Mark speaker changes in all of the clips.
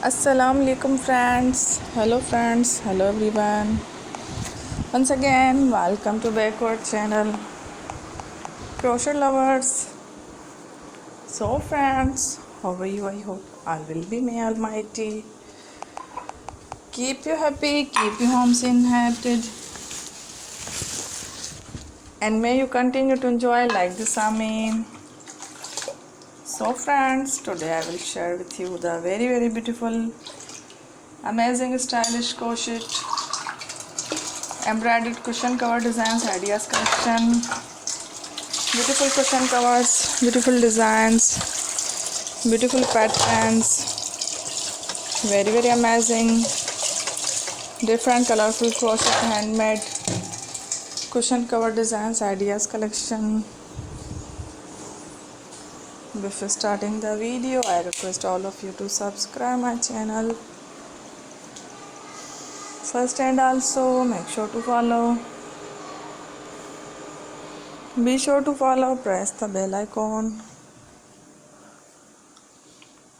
Speaker 1: Assalamu alaikum friends. Hello everyone. Once again, welcome to backward channel crochet lovers. So friends, how are you? I hope all will be may almighty keep you happy, keep your homes inhabited, and may you continue to enjoy like this. Amen. So friends, today I will share with you the very beautiful, amazing, stylish crochet embroidered cushion cover designs ideas collection. Beautiful cushion covers, beautiful designs, beautiful patterns, very amazing, different colorful crochet handmade cushion cover designs ideas collection. Before starting the video, I request all of you to subscribe my channel first, and also make sure to follow. Be sure to follow, press the bell icon.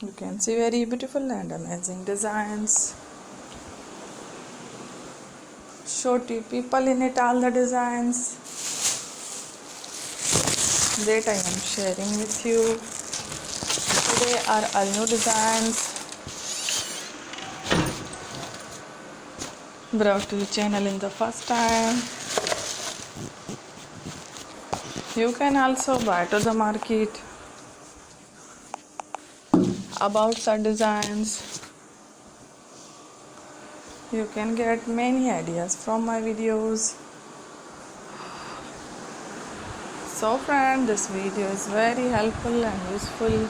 Speaker 1: You can see very beautiful and amazing designs. Show to people in it all the designs that I am sharing with you. Today are all new designs brought to the channel in the first time. You can also buy to the market about the designs. You can get many ideas from my videos. So friend, this video is very helpful and useful.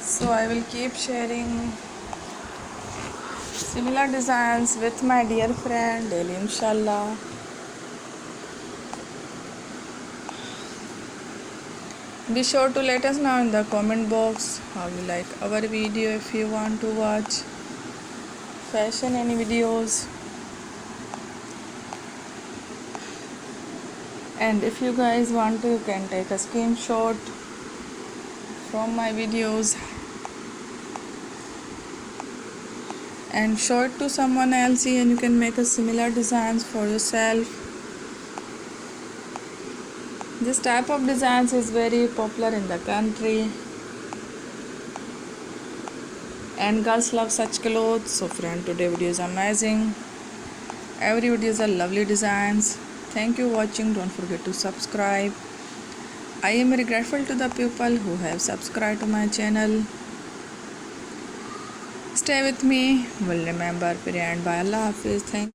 Speaker 1: So I will keep sharing similar designs with my dear friend daily, inshallah. Be sure to let us know in the comment box how you like our video. If you want to watch fashion any videos, and if you guys want to, you can take a screenshot from my videos and show it to someone else, and you can make a similar designs for yourself. This type of designs is very popular in the country, and girls love such clothes. So friend, today video is amazing. Every video is a lovely designs. Thank you for watching. Don't forget to subscribe. I am very grateful to the people who have subscribed to my channel. Stay with me. Will remember. And by Allah Hafiz. Thank you.